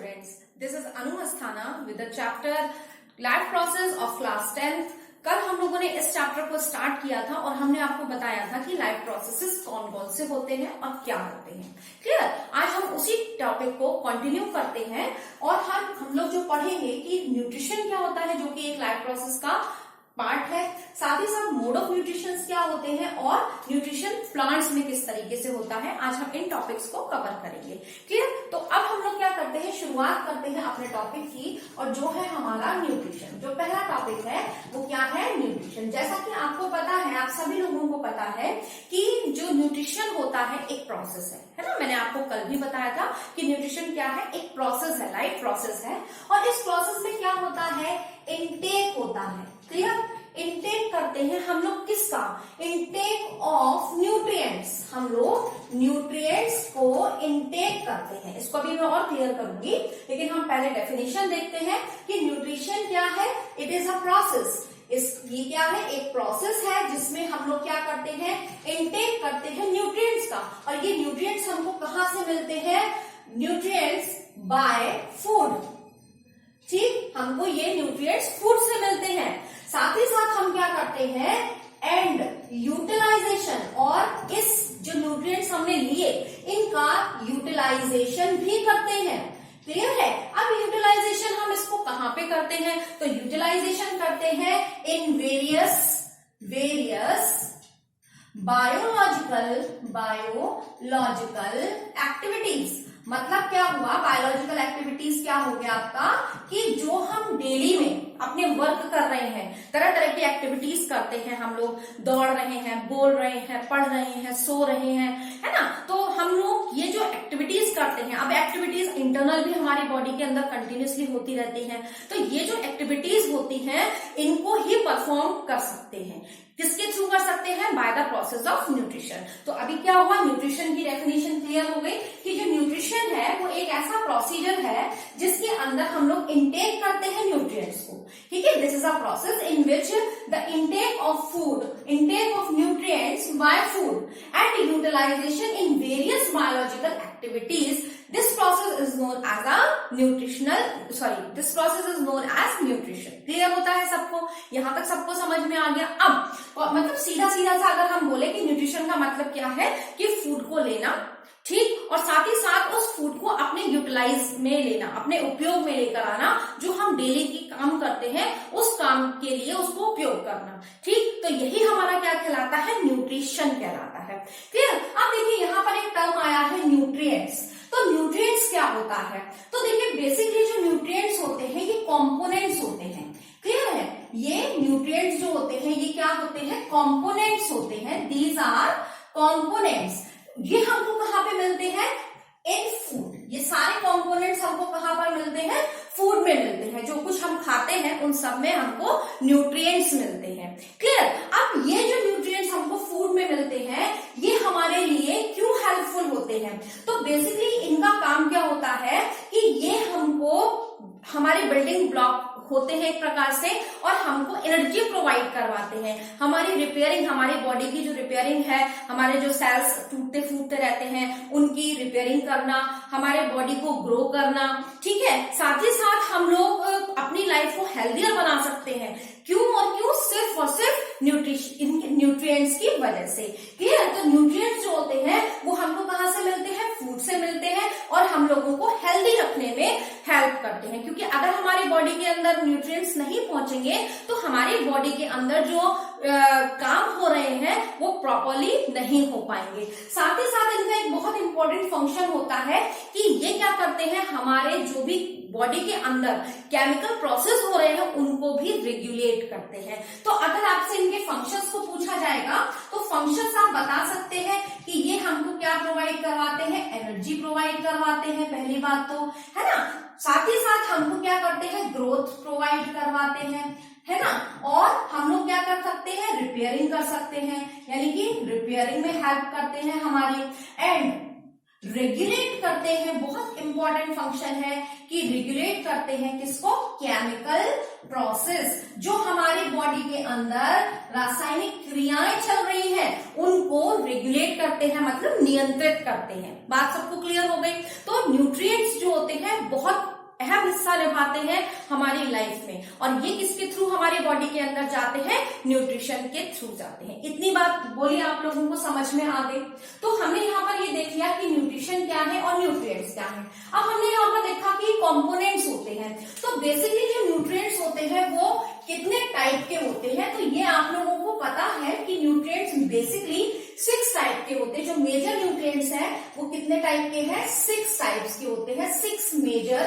students, this is Anu Asthana with the chapter Life Process of Class 10th। कल हम लोगों ने इस चैप्टर को स्टार्ट किया था और हमने आपको बताया था कि लाइफ प्रोसेसेस कौन कौन से होते हैं और क्या होते हैं। क्लियर? आज हम उसी टॉपिक को कंटिन्यू करते हैं और हम लोग जो पढ़ेंगे कि न्यूट्रिशन क्या होता है, जो कि एक लाइफ प्रोसेस का पार्ट है, साथ ही साथ मोड ऑफ न्यूट्रिशन क्या होते हैं और न्यूट्रिशन प्लांट्स में किस तरीके से होता है। आज हम इन टॉपिक्स को कवर करेंगे। क्लियर? तो अब हम लोग क्या करते हैं, शुरुआत करते हैं अपने टॉपिक की, और जो है हमारा न्यूट्रिशन। जो पहला टॉपिक है वो क्या है, न्यूट्रिशन। जैसा कि आपको पता है, आप सभी लोगों को पता है कि जो न्यूट्रिशन होता है एक प्रोसेस है ना। मैंने आपको कल भी बताया था कि न्यूट्रिशन क्या है, एक प्रोसेस है, लाइफ प्रोसेस है। और इस प्रोसेस में क्या होता है, इनटेक होता है। क्लियर? इनटेक करते हैं हम लोग किसका, इनटेक ऑफ न्यूट्रिएंट्स। हम लोग न्यूट्रिएंट्स को इनटेक करते हैं। इसको अभी मैं और क्लियर करूंगी, लेकिन हम पहले डेफिनेशन देखते हैं कि न्यूट्रिशन क्या है। It is a process. ये क्या है, एक प्रोसेस है जिसमें हम लोग क्या करते हैं, इनटेक करते हैं न्यूट्रिएंट्स का। और ये न्यूट्रिएंट्स हमको कहां से मिलते हैं, न्यूट्रिएंट्स बाय फूड। ठीक, हमको ये न्यूट्रिएंट्स फूड से मिलते हैं। साथ ही साथ हम क्या करते हैं, एंड यूटिलाइजेशन, और इस जो न्यूट्रिएंट्स हमने लिए इनका यूटिलाइजेशन भी करते हैं। क्लियर है? अब यूटिलाइजेशन हम इसको कहां पे करते हैं, तो यूटिलाइजेशन करते हैं इन वेरियस बायोलॉजिकल एक्टिविटीज। मतलब क्या हुआ, बायोलॉजिकल एक्टिविटीज क्या हो गया आपका, कि जो हम डेली में अपने वर्क कर रहे हैं, तरह तरह की एक्टिविटीज करते हैं, हम लोग दौड़ रहे हैं, बोल रहे हैं, पढ़ रहे हैं, सो रहे हैं, है ना। तो हम लोग ये जो एक्टिविटीज करते हैं, अब एक्टिविटीज इंटरनल भी हमारी बॉडी के अंदर कंटिन्यूसली होती रहती हैं। तो ये जो एक्टिविटीज होती हैं इनको ही परफॉर्म कर सकते हैं। किसके थ्रू कर सकते हैं, by the process of nutrition. तो अभी क्या हुआ, न्यूट्रिशन की डेफिनेशन क्लियर हो गई कि जो न्यूट्रिशन है वो एक ऐसा प्रोसीजर है जिसके अंदर हम लोग इनटेक करते हैं न्यूट्रिएंट्स को। ठीक है, this is a process in which the intake of food, intake of nutrients by food and utilization in various biological activities. This process is known as this process is known as nutrition। Clear होता है सबको? यहां तक सबको समझ में आ गया। अब मतलब सीधा सा अगर हम बोले कि न्यूट्रिशन का मतलब क्या है, कि फूड को लेना, ठीक, और साथ ही साथ उस फूड को अपने यूटिलाइज में लेना, अपने उपयोग में लेकर आना, जो हम डेली की काम करते हैं उस काम के लिए उसको उपयोग करना। ठीक, तो यही हमारा क्या कहलाता है, न्यूट्रिशन कहलाता है। क्लियर? अब देखिए यहाँ पर एक टर्म आया है न्यूट्रिएंट्स। तो न्यूट्रिएंट्स क्या होता है, तो देखिए बेसिकली जो न्यूट्रिएंट्स होते हैं ये कंपोनेंट्स होते हैं। क्लियर है? ये न्यूट्रिएंट्स जो होते हैं ये क्या होते हैं, कंपोनेंट्स होते हैं। These are components. ये हमको कहां पे मिलते हैं, इन फूड। ये सारे कंपोनेंट्स हमको कहां पर मिलते हैं, फूड में मिलते हैं। जो कुछ हम खाते हैं उन सब में हमको न्यूट्रिएंट्स मिलते हैं। क्लियर? अब ये जो न्यूट्रिएंट्स हमको फूड में मिलते हैं ये हमारे लिए क्यों हेल्पफुल होते हैं, तो बेसिकली इनका काम क्या होता है कि ये हमको हमारे बिल्डिंग ब्लॉक होते हैं एक प्रकार से, और हमको एनर्जी प्रोवाइड करवाते हैं। हमारी रिपेयरिंग, हमारी बॉडी की जो रिपेयरिंग है, हमारे जो सेल्स टूटते फूटते रहते हैं उनकी रिपेयरिंग करना, हमारे बॉडी को ग्रो करना। ठीक है, साथ ही साथ हम लोग अपनी लाइफ को हेल्दियर बना सकते हैं। क्यों और क्यों, सिर्फ और सिर्फ न्यूट्रिएंट्स की वजह से। क्लियर? तो न्यूट्रिएंट्स जो होते हैं वो हमको कहां से मिलते हैं, फूड से मिलते हैं, और हम लोगों को हेल्दी रखने में हेल्प करते हैं। क्योंकि अगर हमारी बॉडी के अंदर न्यूट्रिएंट्स नहीं पहुंचेंगे तो हमारी बॉडी के अंदर जो काम हो रहे हैं वो प्रॉपरली नहीं हो पाएंगे। साथ ही साथ इनका एक बहुत इंपॉर्टेंट फंक्शन होता है कि ये क्या करते हैं, हमारे जो भी बॉडी के अंदर केमिकल प्रोसेस हो रहे हैं उनको भी रेगुलेट करते हैं। तो अगर आपसे इनके फंक्शंस को पूछा जाएगा तो फंक्शंस आप बता सकते हैं कि ये हमको क्या प्रोवाइड करवाते हैं, एनर्जी प्रोवाइड करवाते हैं, पहली बात तो, है ना। साथ ही साथ हमको क्या करते हैं, ग्रोथ प्रोवाइड करवाते हैं, है ना। और हम लोग क्या कर सकते हैं, रिपेयरिंग कर सकते हैं, यानी कि रिपेयरिंग में हेल्प करते हैं हमारी, एंड रेगुलेट करते हैं। बहुत इंपॉर्टेंट फंक्शन है कि रेगुलेट करते हैं किसको, केमिकल प्रोसेस। जो हमारी बॉडी के अंदर रासायनिक क्रियाएं चल रही हैं उनको रेगुलेट करते हैं, मतलब नियंत्रित करते हैं। बात सबको क्लियर हो गई? तो न्यूट्रिएंट्स जो होते हैं बहुत अहम हिस्सा निभाते हैं हमारी लाइफ में। और ये किसके थ्रू हमारे बॉडी के अंदर जाते हैं? न्यूट्रिशन के थ्रू जाते हैं। इतनी बात बोलिए आप लोगों को समझ में आ गई। तो हमने यहाँ पर ये देख लिया कि न्यूट्रिशन क्या है और न्यूट्रिएंट्स क्या है। अब हमने यहाँ पर देखा कि कंपोनेंट्स होते हैं। तो बेसिकली जो न्यूट्रिएंट्स होते हैं वो कितने टाइप के होते हैं? तो ये आप लोगों को पता है कि न्यूट्रिएंट्स बेसिकली 6 टाइप के होते हैं। जो मेजर न्यूट्रिएंट्स हैं वो कितने टाइप के हैं? 6 टाइप्स के होते हैं। 6 मेजर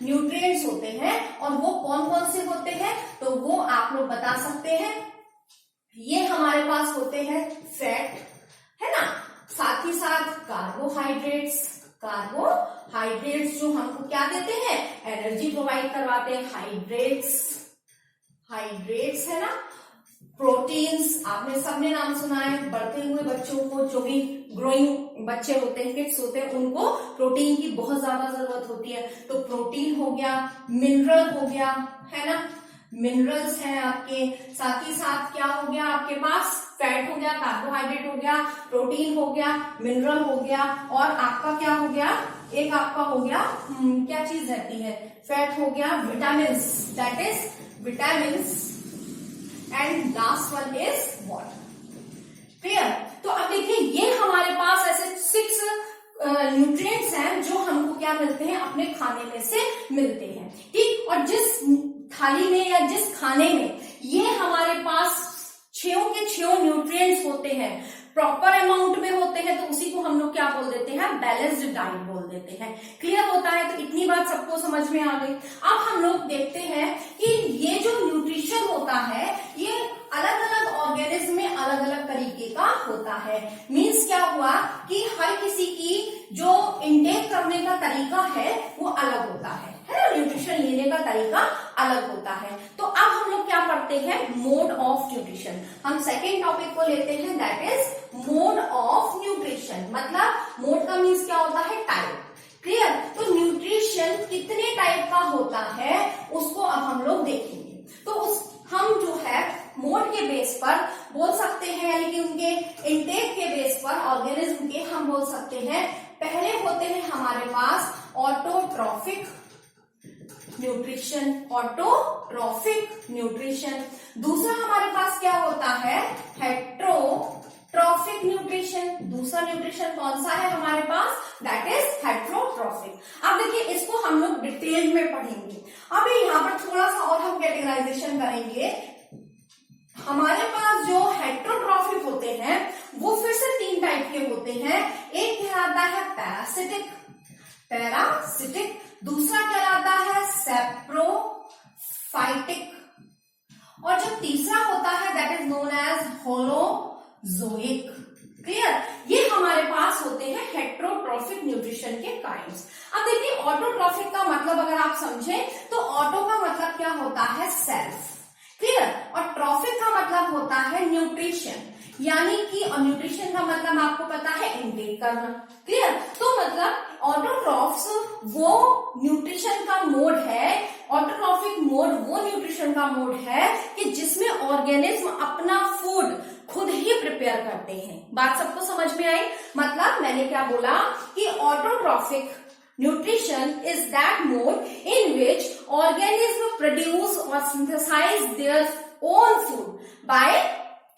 न्यूट्रिएंट्स होते हैं। और वो कौन कौन से होते हैं तो वो आप लोग बता सकते हैं। ये हमारे पास होते हैं फैट, है ना, साथ ही साथ कार्बोहाइड्रेट्स। कार्बोहाइड्रेट्स जो हमको क्या देते हैं? एनर्जी प्रोवाइड करवाते हैं। हाइड्रेट्स है ना। प्रोटीन्स, आपने सबने नाम सुना है, बढ़ते हुए बच्चों को, जो भी ग्रोइंग बच्चे होते हैं, किड्स होते हैं, उनको प्रोटीन की बहुत ज्यादा जरूरत होती है। तो प्रोटीन हो गया, मिनरल हो गया, है ना, मिनरल्स हैं आपके। साथ ही साथ क्या हो गया आपके पास? फैट हो गया, कार्बोहाइड्रेट हो गया, प्रोटीन हो गया, मिनरल हो गया, और आपका क्या हो गया? एक आपका हो गया क्या चीज रहती है? फैट हो गया, vitamin, that is vitamin, and last one is water. Clear? तो अब देखिए ये हमारे पास ऐसे 6 न्यूट्रिएंट्स हैं जो हमको क्या मिलते हैं? अपने खाने में से मिलते हैं। ठीक, और जिस थाली में या जिस खाने में ये हमारे पास 6 के 6 न्यूट्रिएंट्स होते हैं, प्रॉपर अमाउंट में होते हैं, तो उसी को हम लोग क्या बोल देते हैं? बैलेंस्ड डाइट बोल देते हैं। क्लियर होता है? तो इतनी बात सबको समझ में आ गई। अब हम लोग देखते हैं कि ये जो न्यूट्रिशन होता है ये अलग अलग ऑर्गेनिज्म में अलग अलग तरीके का होता है। मीन्स क्या हुआ कि हर किसी की जो इनटेक करने का तरीका है वो अलग होता है ना, न्यूट्रिशन लेने का तरीका अलग होता है। तो अब हम लोग क्या पढ़ते हैं? Mode of nutrition. हम सेकेंड टॉपिक को लेते हैं, that is mode of nutrition. मतलब मोड का मीन्स क्या होता है? टाइप। क्लियर? तो न्यूट्रिशन कितने टाइप का होता है उसको अब हम लोग देखेंगे। तो हम जो है मोड के बेस पर बोल सकते हैं, यानी कि उनके इनटेक के बेस पर ऑर्गेनिज्म के हम बोल सकते हैं। पहले होते हैं हमारे पास ऑटोट्रॉफिक न्यूट्रिशन, ऑटोट्रॉफिक न्यूट्रिशन। दूसरा हमारे पास क्या होता है? Heterotrophic nutrition. दूसरा न्यूट्रिशन कौन सा है हमारे पास? That is heterotrophic. अब देखिए इसको हम लोग डिटेल में पढ़ेंगे। अभी यहाँ पर थोड़ा सा और हम कैटेगराइजेशन करेंगे। हमारे पास जो हेट्रोट्रॉफिक होते हैं वो फिर से 3 टाइप के होते हैं। एक कहलाता है पैरासिटिक, दूसरा कहलाता है सेप्रोफाइटिक, और जो तीसरा होता है that is known as holozoic. Clear? ये हमारे पास होते हैं हेट्रोट्रॉफिक न्यूट्रिशन के काइंड्स। अब देखिए ऑटोट्रॉफिक का मतलब अगर आप समझें तो ऑटो का मतलब क्या होता है? सेल्फ। क्लियर? और ट्रॉफिक का मतलब होता है न्यूट्रिशन, यानी कि न्यूट्रिशन का मतलब आपको पता है इनटेक करना। क्लियर? तो मतलब ऑटोट्रॉफ्स वो न्यूट्रिशन का मोड है, ऑटोट्रॉफिक मोड वो न्यूट्रिशन का मोड है कि जिसमें ऑर्गेनिज्म अपना फूड खुद ही प्रिपेयर करते हैं। बात सबको समझ में आई? मतलब मैंने क्या बोला कि autotrophic nutrition is that mode in which organisms produce or synthesize their own food by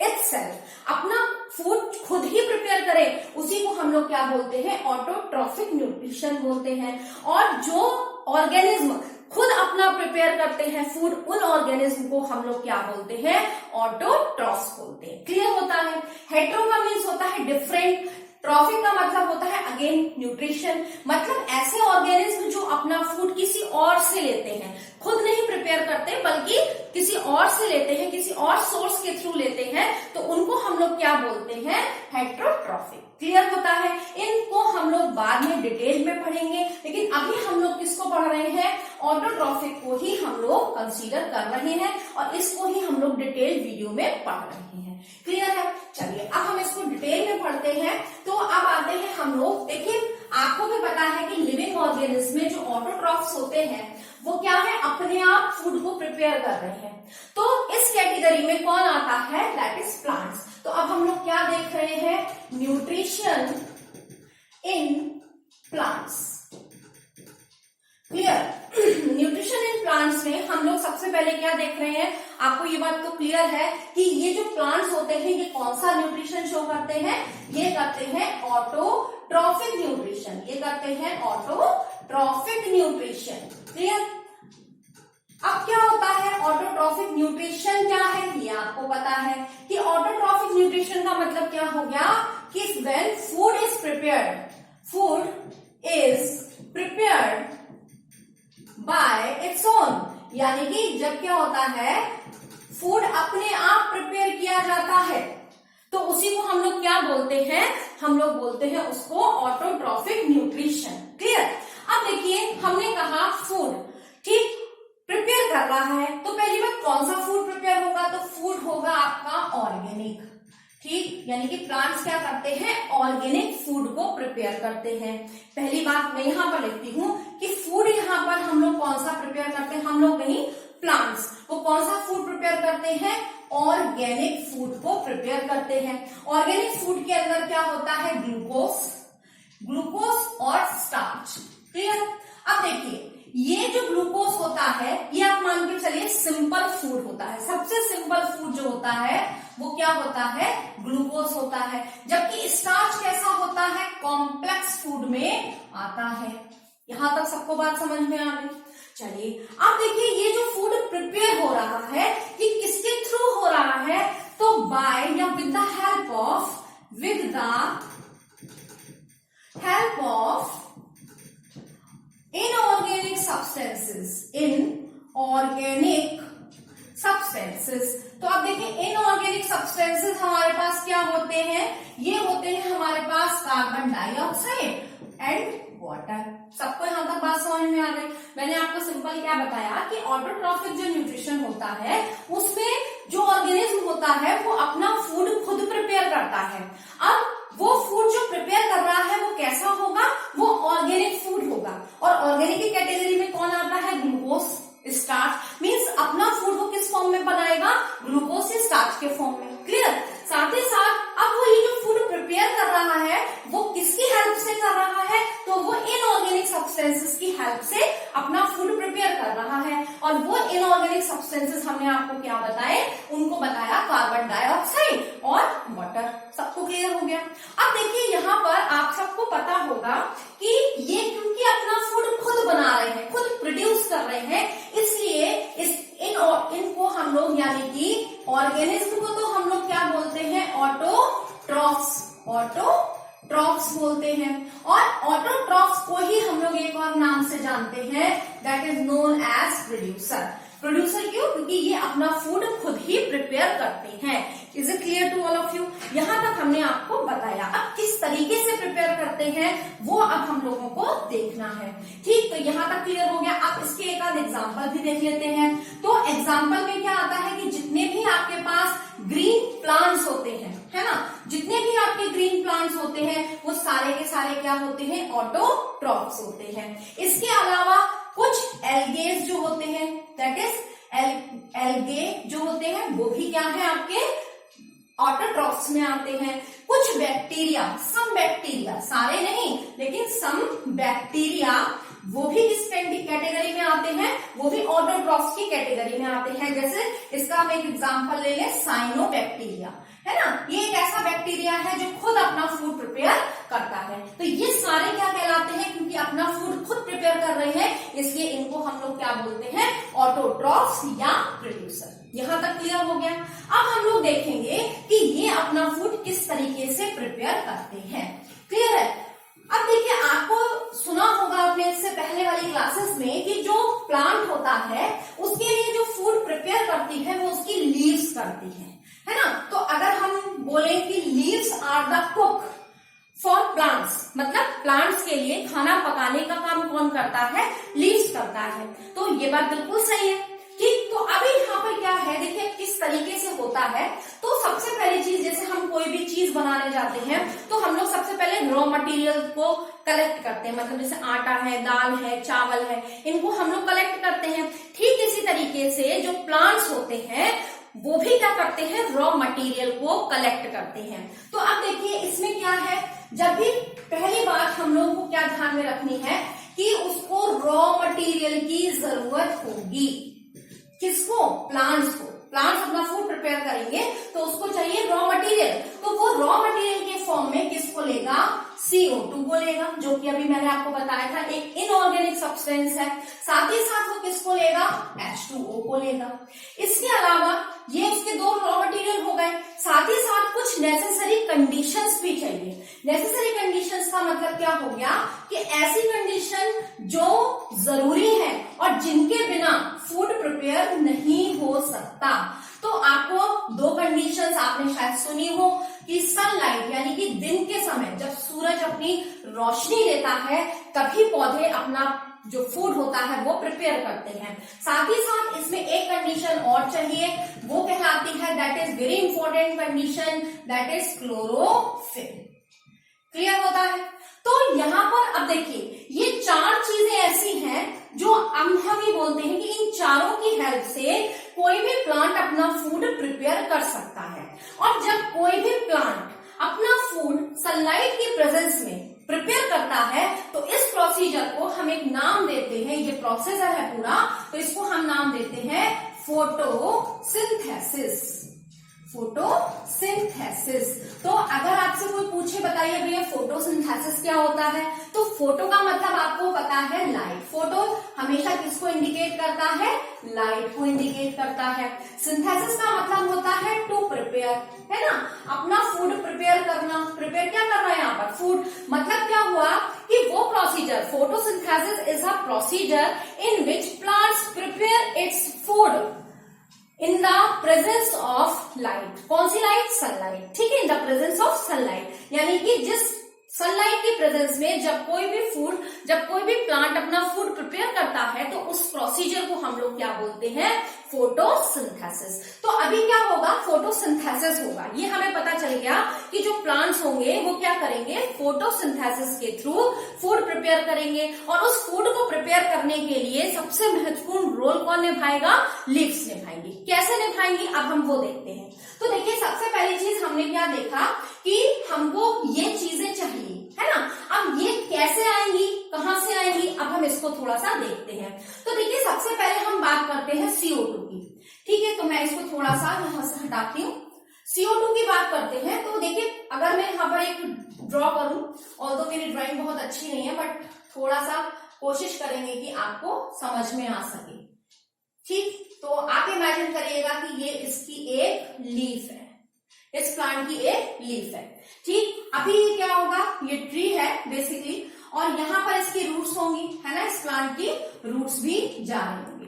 itself। अपना फूड खुद ही प्रिपेयर करे, उसी को हम लोग क्या बोलते हैं? ऑटोट्रॉफिक न्यूट्रिशन बोलते हैं। और जो ऑर्गेनिज्म खुद अपना प्रिपेयर करते हैं फूड, उन ऑर्गेनिज्म को हम लोग क्या बोलते हैं? ऑटोट्रॉफ्स बोलते हैं। क्लियर होता है? हेट्रो का मीन्स होता है डिफरेंट, ट्रॉफिक का मतलब होता है अगेन न्यूट्रिशन, मतलब ऐसे ऑर्गेनिज्म जो अपना फूड किसी और से लेते हैं, खुद नहीं प्रिपेयर करते बल्कि किसी और से लेते हैं, किसी और सोर्स के थ्रू लेते हैं, तो उनको हम लोग क्या बोलते हैं? हेट्रोट्रॉफिक। क्लियर होता है? इनको हम लोग बाद में डिटेल में पढ़ेंगे, लेकिन अभी हम लोग किसको पढ़ रहे हैं? ऑटोट्रॉफिक को ही हम लोग कंसीडर कर रहे हैं और इसको ही हम लोग डिटेल वीडियो में पढ़ रहे हैं। क्लियर है? चलिए अब हम इसको डिटेल में पढ़ते हैं। तो अब आते हैं हम लोग, देखिए आपको भी पता है कि लिविंग ऑर्गेनिज्म में जो ऑटोट्रॉफ्स होते हैं वो क्या है? अपने आप फूड को प्रिपेयर कर रहे हैं। तो इस कैटेगरी में कौन आता है? That is plants. तो अब हम लोग क्या देख रहे हैं? Nutrition in plants. क्लियर? पहले क्या देख रहे हैं, आपको ये बात तो क्लियर है कि ये जो प्लांट्स होते हैं ये कौन सा न्यूट्रिशन शो करते हैं, ये करते हैं ऑटोट्रॉफिक न्यूट्रिशन, ये करते हैं ऑटोट्रॉफिक न्यूट्रिशन। क्लियर। अब क्या होता है ऑटोट्रॉफिक न्यूट्रिशन क्या है, ये आपको पता है कि ऑटोट्रॉफिक न्यूट्रिशन का मतलब क्या हो गया कि when food is prepared by its own, यानी कि जब क्या होता है फूड अपने आप प्रिपेयर किया जाता है तो उसी को हम लोग क्या बोलते हैं, हम लोग बोलते हैं उसको ऑटोट्रॉफिक न्यूट्रिशन। क्लियर। अब देखिए हमने कहा फूड ठीक प्रिपेयर कर रहा है, तो पहली बात कौन सा फूड प्रिपेयर होगा, तो फूड होगा आपका ऑर्गेनिक। ठीक, यानी कि प्लांट्स क्या करते हैं, ऑर्गेनिक फूड को प्रिपेयर करते हैं। पहली बात मैं यहां पर लिखती हूं कि फूड यहां पर हम लोग कौन सा प्रिपेयर करते हैं, हम लोग नहीं प्लांट्स वो कौन सा फूड प्रिपेयर करते हैं, ऑर्गेनिक फूड को प्रिपेयर करते हैं। ऑर्गेनिक फूड के अंदर क्या होता है, ग्लूकोज और स्टार्च। क्लियर। अब देखिए ये जो ग्लूकोज होता है ये आप मान के चलिए सिंपल फूड होता है, सबसे सिंपल फूड जो होता है वो क्या होता है, ग्लूकोज होता है। जबकि स्टार्च कैसा होता है, कॉम्प्लेक्स फूड में आता है। यहां तक सबको बात समझ में आ गई। चलिए अब देखिए ये जो फूड प्रिपेयर हो रहा है ये किसके थ्रू हो रहा है, तो बाय या with the help of inorganic substances. तो आप देखिए इनऑर्गेनिक सब्सटेंसेस हमारे पास क्या होते हैं, ये होते हैं हमारे पास कार्बन डाइऑक्साइड एंड वाटर। सबको यहां तक बात समझ में आ गई। मैंने आपको सिंपल क्या बताया कि ऑटोट्रॉफिक जो न्यूट्रिशन होता है उसमें जो ऑर्गेनिज्म होता है वो अपना फूड खुद प्रिपेयर करता है। अब वो फूड जो प्रिपेयर कर रहा है वो कैसा होगा, वो ऑर्गेनिक फूड होगा। और ऑर्गेनिक की कैटेगरी में कौन आता है, ग्लूकोज स्टार्च। मीन्स अपना फूड वो किस फॉर्म में बनाएगा, ग्लूकोज से स्टार्च के फॉर्म में। क्लियर। साथ ही साथ अब वो ये जो फूड प्रिपेयर कर रहा है वो किसकी हेल्प से कर रहा है, तो वो इनऑर्गेनिक सब्सटेंसेस की हेल्प से अपना फूड प्रिपेयर कर रहा है। और वो इनऑर्गेनिक सब्सटेंसेस हमने आपको क्या बताए, उनको बताया कार्बन डाइऑक्साइड और वाटर। सबको क्लियर हो गया। अब देखिए यहाँ पर आप सबको पता होगा कि ये क्योंकि अपना फूड खुद बना रहे हैं, खुद प्रोड्यूस कर रहे हैं, इसलिए इनको हम लोग यानी कि ऑर्गेनिज्म को तो हम लोग क्या बोलते हैं, ऑटोट्रॉफ्स बोलते हैं। और ऑटोट्रॉफ्स को ही हम लोग एक और नाम से जानते हैं, that is known as producer. क्यों, क्योंकि ये अपना फूड खुद ही प्रिपेयर करते हैं। Is it clear to all of you. यहां तक हमने आपको बताया। अब किस तरीके से प्रिपेयर करते हैं वो अब हम लोगों को देखना है। ठीक, तो यहां तक क्लियर हो गया। आप इसके एक आध एग्जाम्पल भी देख लेते हैं। तो एग्जाम्पल में क्या आता है कि जितने भी आपके पास ग्रीन प्लांट्स होते हैं, है ना, जितने भी आपके ग्रीन प्लांट्स होते हैं वो सारे के सारे क्या होते हैं, ऑटोट्रॉफ्स होते हैं। इसके अलावा कुछ एल्गेज जो होते हैं, दैट इज एल्गे जो होते हैं वो भी क्या है, आपके ऑटोट्रॉफ्स में आते हैं। कुछ बैक्टीरिया, सम बैक्टीरिया, सारे नहीं लेकिन सम बैक्टीरिया, वो भी किस कैटेगरी में आते हैं, वो भी ऑटोट्रॉफ्स की कैटेगरी में आते हैं। जैसे इसका हम एक एग्जांपल ले लें, साइनोबैक्टीरिया, है ना, ये एक ऐसा बैक्टीरिया है जो खुद अपना फूड प्रिपेयर करता है। तो ये सारे क्या कहलाते हैं, क्योंकि अपना फूड खुद प्रिपेयर कर रहे हैं इसलिए इनको हम लोग क्या बोलते हैं, ऑटोट्रॉफ्स या प्रोड्यूसर। यहां तक क्लियर हो गया। अब हम लोग देखेंगे कि ये अपना फूड किस तरीके से प्रिपेयर करते हैं। क्लियर है। अब देखिए आपको सुना होगा आपने इससे पहले वाली क्लासेस में कि जो प्लांट होता है उसके लिए जो फूड प्रिपेयर करती है वो उसकी लीव्स करती है ना। तो अगर हम बोले कि leaves are the cook for plants, मतलब प्लांट्स के लिए खाना पकाने का काम कौन करता है, लीव्स करता है। तो ये बात बिल्कुल सही है। ठीक, तो अभी यहाँ पर क्या है, देखिए किस तरीके से होता है। तो सबसे पहली चीज, जैसे हम कोई भी चीज बनाने जाते हैं तो हम लोग सबसे पहले रॉ मटेरियल को कलेक्ट करते हैं, मतलब जैसे आटा है, दाल है, चावल है, इनको हम लोग कलेक्ट करते हैं। ठीक इसी तरीके से जो प्लांट्स होते हैं वो भी क्या करते हैं, रॉ मटेरियल को कलेक्ट करते हैं। तो अब देखिए इसमें क्या है, जब भी पहली बात हम लोगों को क्या ध्यान में रखनी है कि उसको रॉ मटेरियल की जरूरत होगी। किसको, प्लांट्स अपना फूड प्रिपेयर करेंगे तो उसको चाहिए रॉ मटेरियल, तो वो रॉ मटेरियल के फॉर्म में किसको लेगा, CO2 को लेगा, जो कि अभी मैंने आपको बताया था एक इनऑर्गेनिक सब्सटेंस है। साथ ही साथ वो किसको लेगा, H2O को लेगा। इसके अलावा ये उसके दो रॉ मटेरियल हो गए, साथ ही साथ कुछ नेसेसरी कंडीशंस भी चाहिए। नेसेसरी कंडीशंस का मतलब क्या हो गया कि ऐसी कंडीशन जो जरूरी है और जिनके बिना फूड प्रिपेयर नहीं हो सकता। तो आपको दो कंडीशंस आपने शायद सुनी हो कि सनलाइट यानी कि दिन के समय जब सूरज अपनी रोशनी देता है तभी पौधे अपना जो फूड होता है वो प्रिपेयर करते हैं। साथ ही साथ इसमें एक कंडीशन और चाहिए, वो कहलाती है that is very important condition, that is chlorophyll. Clear होता है। तो यहाँ पर अब देखिए ये चार चीजें ऐसी हैं जो हम ये बोलते हैं कि इन चारों की हेल्प से कोई भी प्लांट अपना फूड प्रिपेयर कर सकता है। और जब कोई भी प्लांट अपना फूड सनलाइट की प्रेजेंस में प्रिपेयर करता है तो इस प्रोसीजर को हम एक नाम देते हैं, ये प्रोसेसर है पूरा, तो इसको हम नाम देते हैं फोटोसिंथेसिस। फोटोसिंथेसिस। तो अगर आपसे कोई पूछे बताइए भैया फोटोसिंथेसिस क्या होता है, तो फोटो का मतलब आपको पता है लाइट। फोटो हमेशा किसको इंडिकेट करता है, लाइट को इंडिकेट करता है। सिंथेसिस का मतलब होता है टू प्रिपेयर, है ना, अपना फूड प्रिपेयर करना। प्रिपेयर क्या कर रहा है यहाँ पर, फूड। मतलब क्या हुआ कि वो procedure, photosynthesis is a procedure in which plants prepare its food in the presence of light. कौन सी लाइट, सनलाइट, ठीक है, in the presence of sunlight. यानी कि जिस सनलाइट की प्रेजेंस में जब कोई भी प्लांट अपना फूड प्रिपेयर करता है तो उस प्रोसीजर को हम लोग क्या बोलते हैं, फोटोसिंथेसिस। तो अभी क्या होगा, फोटोसिंथेसिस होगा। ये हमें पता चल गया कि जो प्लांट्स होंगे वो क्या करेंगे, फोटोसिंथेसिस के थ्रू फूड प्रिपेयर करेंगे। और उस फूड को प्रिपेयर करने के लिए सबसे महत्वपूर्ण रोल कौन निभाएगा, लीव्स निभाएंगी। कैसे निभाएंगी अब हम वो देखते हैं। तो देखिए सबसे पहली चीज हमने क्या देखा कि हमको ये चीजें चाहिए, है ना। अब ये कैसे आएंगी, कहां से आएंगी, अब हम इसको थोड़ा सा देखते हैं। तो देखिए सबसे पहले हम बात करते हैं CO2 की, ठीक है। तो मैं इसको थोड़ा सा यहां से हटाती हूँ। CO2 की बात करते हैं तो देखिए अगर मैं यहाँ पर एक ड्रॉ करूं, और तो मेरी ड्राइंग बहुत अच्छी नहीं है बट थोड़ा सा कोशिश करेंगे कि आपको समझ में आ सके, ठीक। तो आप इमेजिन करिएगा कि ये इसकी एक लीफ है, इस प्लांट की एक लीफ है, ठीक। अभी ये क्या होगा, ये ट्री है बेसिकली, और यहाँ पर इसकी रूट्स होंगी, है ना, इस प्लांट की रूट्स भी जा रही होंगी,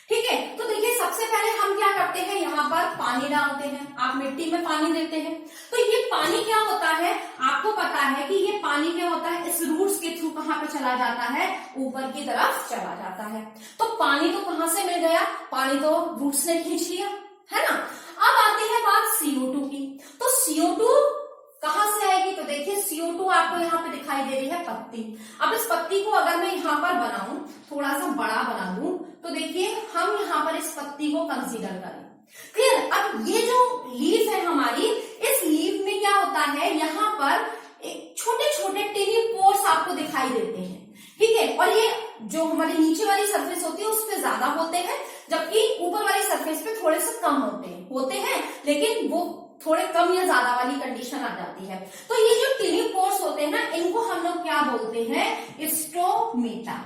ठीक है। तो देखिए सबसे पहले हम क्या करते हैं, यहाँ पर पानी डालते हैं। आप मिट्टी में पानी देते हैं तो ये पानी क्या होता है, आपको पता है कि ये पानी क्या होता है, इस रूट्स के थ्रू कहाँ पे चला जाता है, ऊपर की तरफ चला जाता है। तो पानी तो कहाँ से मिल गया, पानी तो रूट्स ने खींच लिया, है ना। अब आती है बात CO2 की। तो CO2 कहां से आएगी, तो देखिए CO2 आपको यहाँ पे दिखाई दे रही है पत्ती। अब इस पत्ती को अगर मैं यहाँ पर बनाऊं, थोड़ा सा बड़ा बना दूं, तो देखिए हम यहाँ पर इस पत्ती को कंसीडर करें, क्लियर। अब ये जो लीफ है हमारी, इस लीफ में क्या होता है, यहाँ पर छोटे छोटे टिनी पोर्स आपको दिखाई देते हैं, ठीक है। और ये जो हमारी नीचे वाली सरफेस होती है उस पे ज्यादा होते हैं, जबकि ऊपर वाली सरफेस पे थोड़े से कम होते हैं, लेकिन वो थोड़े कम या ज्यादा वाली कंडीशन आ जाती है। तो ये जो टिनी पोर्स होते हैं ना, इनको हम लोग क्या बोलते हैं, स्टोमेटा।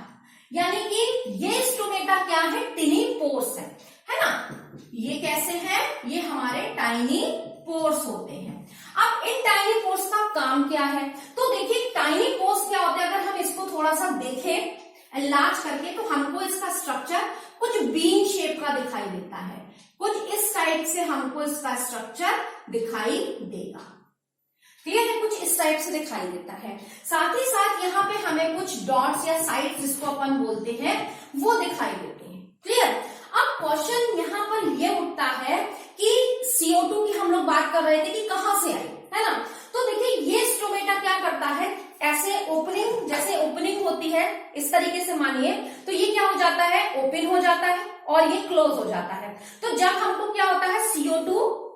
यानी कि ये स्टोमेटा क्या है, टिनी पोर्स है ना। ये कैसे है, ये हमारे टाइनी पोर्स होते हैं। अब इन टाइनी पोर्स का काम क्या है, तो देखिए टाइनी पोर्स क्या होते हैं, अगर हम इसको थोड़ा सा देखें एनलार्ज करके, तो हमको इसका स्ट्रक्चर कुछ बीन शेप का दिखाई देता है, कुछ इस टाइप से हमको इसका स्ट्रक्चर दिखाई देगा, क्लियर है, कुछ इस टाइप से दिखाई देता है। साथ ही साथ यहाँ पे हमें कुछ डॉट्स या साइड्स जिसको अपन बोलते हैं वो दिखाई देते हैं, क्लियर। अब क्वेश्चन यहाँ पर ये उठता है कि CO2 की हम लोग बात कर रहे थे कि कहाँ से आई, है ना। तो देखिए ये स्टोमेटा क्या करता है, ऐसे ओपनिंग, जैसे ओपनिंग होती है इस तरीके से मानिए, तो ये क्या हो जाता है, ओपन हो जाता है और ये क्लोज हो जाता है। तो जब हमको क्या होता है, CO2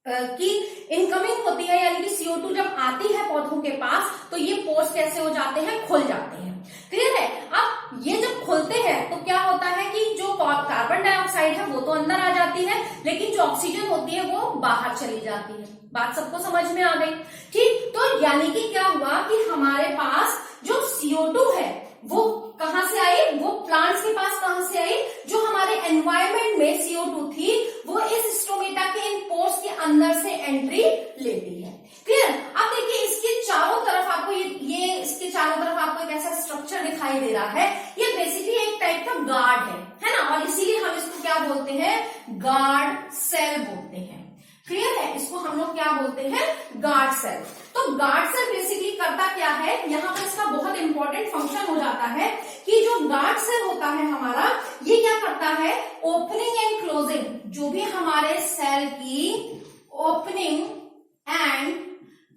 की इनकमिंग होती है, यानी कि CO2 जब आती है पौधों के पास, तो ये पोर्स कैसे हो जाते हैं, खुल जाते हैं, क्लियर है। अब ये जब खुलते हैं तो क्या होता है कि जो कार्बन डाइऑक्साइड है वो तो अंदर आ जाता जाती है, लेकिन जो ऑक्सीजन होती है वो बाहर चली जाती है। बात सबको समझ में आ गई? ठीक, तो यानी कि क्या हुआ कि हमारे पास जो CO2 है वो कहां से आई, वो प्लांट्स के पास कहां से आई, जो हमारे एनवायरमेंट में CO2 थी वो इस स्टोमेटा के इन पोर्स के अंदर से एंट्री लेती है। क्लियर? अब देखिए इसके चारों तरफ आपको ये इसके चारों तरफ आपको एक ऐसा स्ट्रक्चर दिखाई दे रहा है, ये बेसिकली एक टाइप का गार्ड है ना, और इसीलिए हम इसको क्या बोलते हैं, गार्ड सेल बोलते हैं। क्लियर है? इसको हम लोग क्या बोलते हैं, गार्ड सेल। तो गार्ड सेल बेसिकली करता क्या है, यहाँ पर इसका बहुत इंपॉर्टेंट फंक्शन हो जाता है कि जो गार्ड सेल होता है हमारा, ये क्या करता है, ओपनिंग एंड क्लोजिंग, जो भी हमारे सेल की ओपनिंग एंड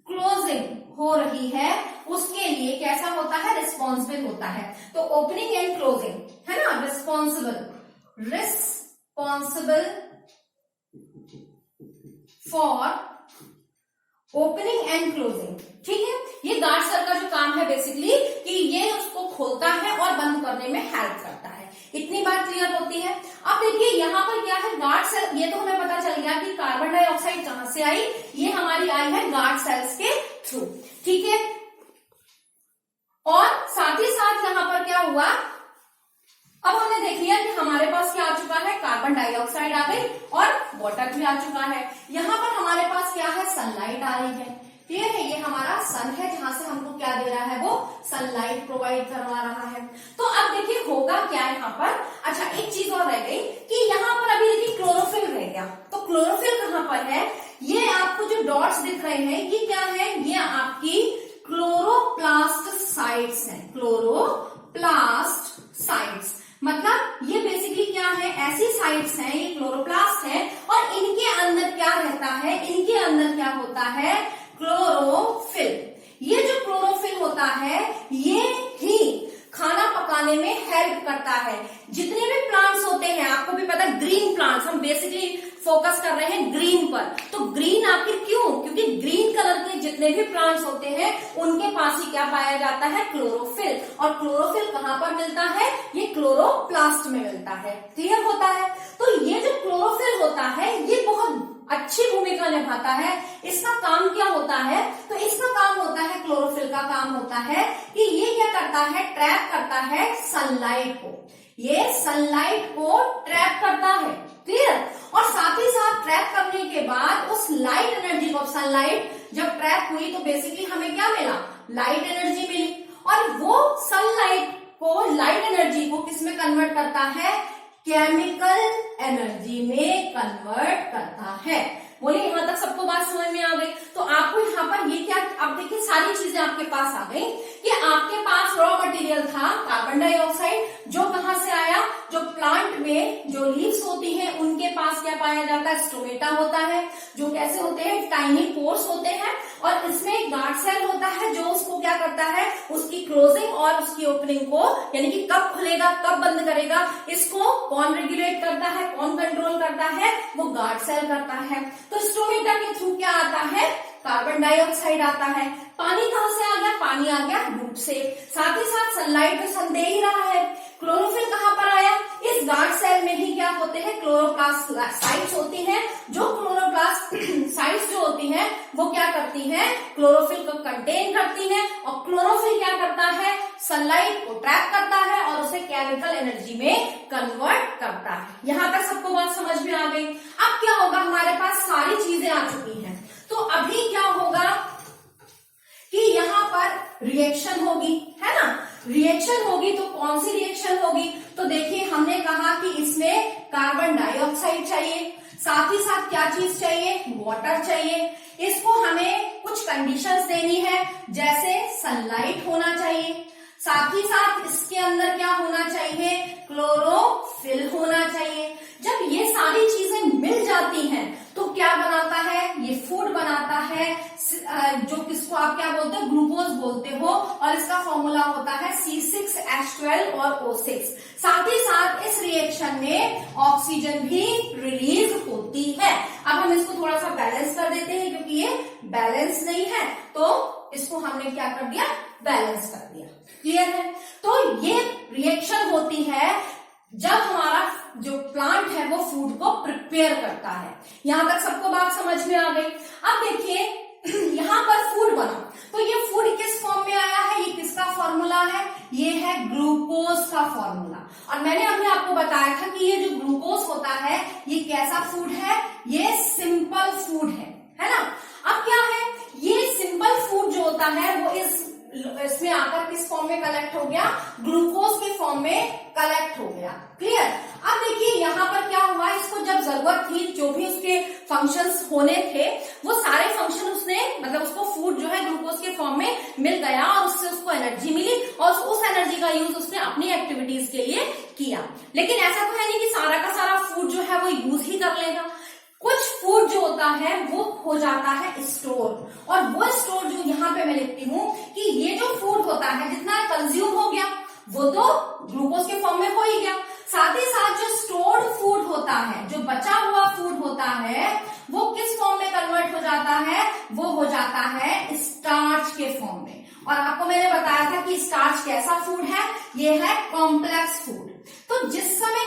क्लोजिंग हो रही है उसके लिए कैसा होता है, रिस्पॉन्सिबल होता है। तो ओपनिंग एंड क्लोजिंग है ना, responsible for opening and closing. ठीक है, ये गार्ड सेल का जो काम है बेसिकली कि ये उसको खोलता है और बंद करने में हेल्प करता है। इतनी बात क्लियर होती है? अब देखिए यहाँ पर क्या है, गार्ड सेल, ये तो हमें पता चल गया कि कार्बन डाइऑक्साइड कहां से आई, ये हमारी आई है गार्ड सेल्स के थ्रू। ठीक है, और साथ ही साथ यहाँ पर क्या हुआ, अब हमने देख लिया कि हमारे पास क्या आ चुका है, कार्बन डाइऑक्साइड आ गई और वाटर भी आ चुका है। यहाँ पर हमारे पास क्या है, सनलाइट आ रही है। क्लियर है? ये हमारा सन है जहां से हमको क्या दे रहा है, वो सनलाइट प्रोवाइड करवा रहा है। तो अब देखिए होगा क्या यहाँ पर, अच्छा एक चीज और रह गई कि यहाँ पर अभी देखिए क्लोरोफिल रह गया। तो क्लोरोफिल कहाँ पर है, ये आपको जो डॉट्स दिख रहे हैं ये क्या है, ये आपकी क्लोरोप्लास्ट साइट्स हैं। क्लोरोप्लास्ट साइट्स मतलब ये बेसिकली क्या है, ऐसी साइट्स हैं, ये क्लोरोप्लास्ट है और इनके अंदर क्या रहता है, इनके अंदर क्या होता है, क्लोरोफिल। ये जो क्लोरोफिल होता है ये ही खाना पकाने में हेल्प करता है। जितने भी प्लांट्स होते हैं, आपको भी पता है ग्रीन प्लांट्स, हम बेसिकली फोकस कर रहे हैं ग्रीन पर। तो ग्रीन आखिर क्यों, क्योंकि ग्रीन कलर के जितने भी प्लांट्स होते हैं उनके पास ही क्या पाया जाता है, क्लोरोफिल। और क्लोरोफिल कहाँ पर मिलता है, ये क्लोरोप्लास्ट में मिलता है। क्लियर होता है? तो ये जो क्लोरोफिल होता है ये बहुत अच्छी भूमिका निभाता है। इसका काम क्या होता है, तो इसका काम होता है, क्लोरोफिल का काम होता है कि ये क्या करता है, ट्रैप करता है सनलाइट को। ये सनलाइट को ट्रैप करता है। क्लियर? और साथ ही साथ ट्रैप करने के बाद उस लाइट एनर्जी को, सनलाइट जब ट्रैप हुई तो बेसिकली हमें क्या मिला, लाइट एनर्जी मिली। और वो सनलाइट को, लाइट एनर्जी को किसमें कन्वर्ट करता है, केमिकल एनर्जी में कन्वर्ट करता है। बोलिए यहां तक सबको बात समझ में आ गई? तो आपको यहाँ पर ये क्या, अब देखिए सारी चीजें आपके पास आ गई कि आपके पास रॉ मटेरियल था कार्बन डाइऑक्साइड, जो कहां से आया, जो प्लांट में जो लीव्स होती हैं उनके पास क्या पाया जाता है, स्टोमेटा होता है, जो कैसे होते हैं, टाइनी पोर्स होते हैं, और इसमें एक गार्ड सेल होता है जो उसको क्या करता है, उसकी क्लोजिंग और उसकी ओपनिंग को, यानी कि कब खुलेगा कब बंद करेगा, इसको कौन रेगुलेट करता है, कौन कंट्रोल करता है, वो गार्ड सेल करता है। तो स्टोमेटा के थ्रू क्या आता है, कार्बन डाइऑक्साइड आता है। पानी कहां से आ गया, पानी आ गया रूट से। साथ ही साथ सनलाइट तो सन दे ही रहा है। क्लोरोफिल कहां पर आया, इस गार्ड सेल में ही क्या होते हैं, क्लोरोप्लास्ट साइट्स होती हैं। जो क्लोरोप्लास्ट साइट्स जो होती हैं वो क्या करती हैं, क्लोरोफिल को कंटेन करती हैं, और क्लोरोफिल क्या करता है, सनलाइट को ट्रैप करता है और उसे केमिकल एनर्जी में कन्वर्ट करता है। यहां तक सबको बात समझ में आ गई? अब क्या होगा, हमारे पास सारी चीजें आ चुकी हैं, तो अभी क्या होगा कि यहाँ पर रिएक्शन होगी, है ना। रिएक्शन होगी तो कौन सी रिएक्शन होगी, तो देखिए हमने कहा कि इसमें कार्बन डाइऑक्साइड चाहिए, साथ ही साथ क्या चीज चाहिए, वाटर चाहिए। इसको हमें कुछ कंडीशंस देनी है, जैसे सनलाइट होना चाहिए, साथ ही साथ इसके अंदर क्या होना चाहिए, क्लोरोफिल होना चाहिए। जब ये सारी चीजें मिल जाती हैं तो क्या बनाता है, ये फूड बनाता है, जो किसको आप क्या बोलते हो, ग्लूकोज बोलते हो, और इसका फॉर्मूला होता है C6H12 और O6। साथ ही साथ इस रिएक्शन में ऑक्सीजन भी रिलीज होती है। अब हम इसको थोड़ा सा बैलेंस कर देते हैं, क्योंकि ये बैलेंस नहीं है, तो इसको हमने क्या कर दिया, बैलेंस कर दिया। क्लियर है? तो ये रिएक्शन होती है जब हमारा जो प्लांट है वो फूड को प्रिपेयर करता है। यहां तक सबको बात समझ में आ गई। अब देखिए यहां पर फूड बना, तो ये फूड किस फॉर्म में आया है, ये किसका फॉर्मूला है, ये है ग्लूकोज का फॉर्मूला। और मैंने अभी आपको बताया था कि ये जो ग्लूकोज होता है ये कैसा फूड है, ये सिंपल फूड है ना। अब क्या है, ये सिंपल फूड जो होता है वो इसमें आकर किस फॉर्म में कलेक्ट हो गया, ग्लूकोज के फॉर्म में कलेक्ट हो गया। क्लियर। अब देखिए यहाँ पर क्या हुआ, इसको जब जरूरत थी, जो भी उसके फंक्शंस होने थे वो सारे फंक्शन उसने, मतलब उसको फूड जो है ग्लूकोज के फॉर्म में मिल गया और उससे उसको एनर्जी मिली और उस एनर्जी का यूज उसने अपनी एक्टिविटीज के लिए किया। लेकिन ऐसा तो है नहीं कि सारा का सारा फूड जो है वो यूज ही कर लेगा। कुछ फूड जो होता है वो हो जाता है स्टोर, और वो स्टोर जो यहाँ पे मैं लिखती हूँ कि ये जो फूड होता है जितना कंज्यूम हो गया वो तो ग्लूकोज के फॉर्म में हो ही गया, साथ ही साथ जो स्टोर्ड फूड होता है, जो बचा हुआ फूड होता है वो किस फॉर्म में कन्वर्ट हो जाता है, वो हो जाता है स्टार्च के फॉर्म में। और आपको मैंने बताया था कि स्टार्च कैसा फूड है, ये है कॉम्प्लेक्स फूड। तो जिस समय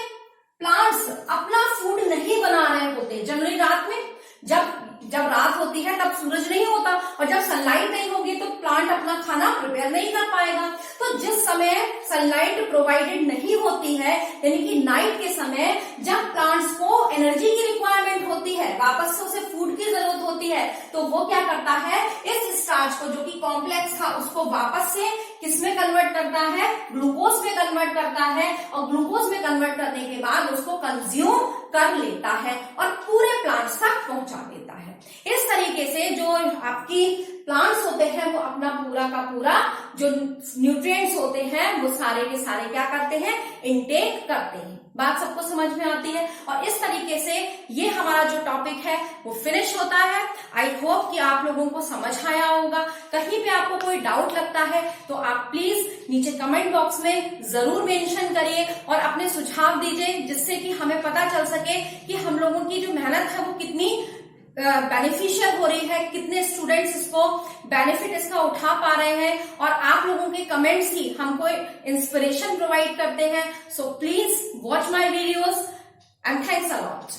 प्लांट्स अपना फूड नहीं बना रहे होते, जनरली रात में, जब रात होती है तब सूरज नहीं होता और जब सनलाइट नहीं होगी तो प्लांट अपना खाना प्रिपेयर नहीं कर पाएगा। तो जिस समय सनलाइट प्रोवाइडेड नहीं होती है, यानी कि नाइट के समय, जब प्लांट्स को एनर्जी की रिक्वायरमेंट होती है, वापस से उसे फूड की जरूरत होती है, तो वो क्या करता है, इस स्टार्च को जो कि कॉम्प्लेक्स था उसको वापस से किसमें कन्वर्ट करता है, ग्लूकोज में कन्वर्ट करता है, और ग्लूकोज में कन्वर्ट करने के बाद उसको कंज्यूम कर लेता है और पूरे प्लांट्स तक पहुंचा देता है। इस तरीके से जो आपकी प्लांट्स होते हैं वो अपना पूरा का पूरा जो न्यूट्रिएंट्स होते हैं वो सारे के सारे क्या करते हैं, इनटेक करते हैं। बात सबको समझ में आती है। और इस तरीके से ये हमारा जो टॉपिक है वो फिनिश होता है। आई होप कि आप लोगों को समझ आया होगा। कहीं पे आपको कोई डाउट लगता है तो आप प्लीज नीचे कमेंट बॉक्स में जरूर मेंशन करिए और अपने सुझाव दीजिए, जिससे कि हमें पता चल सके कि हम लोगों की जो मेहनत है वो कितनी बेनिफिशियल हो रही है, कितने स्टूडेंट्स इसको बेनिफिट इसका उठा पा रहे हैं। और आप लोगों के कमेंट्स ही हमको इंस्पिरेशन प्रोवाइड करते हैं। So please watch my videos and thanks a lot.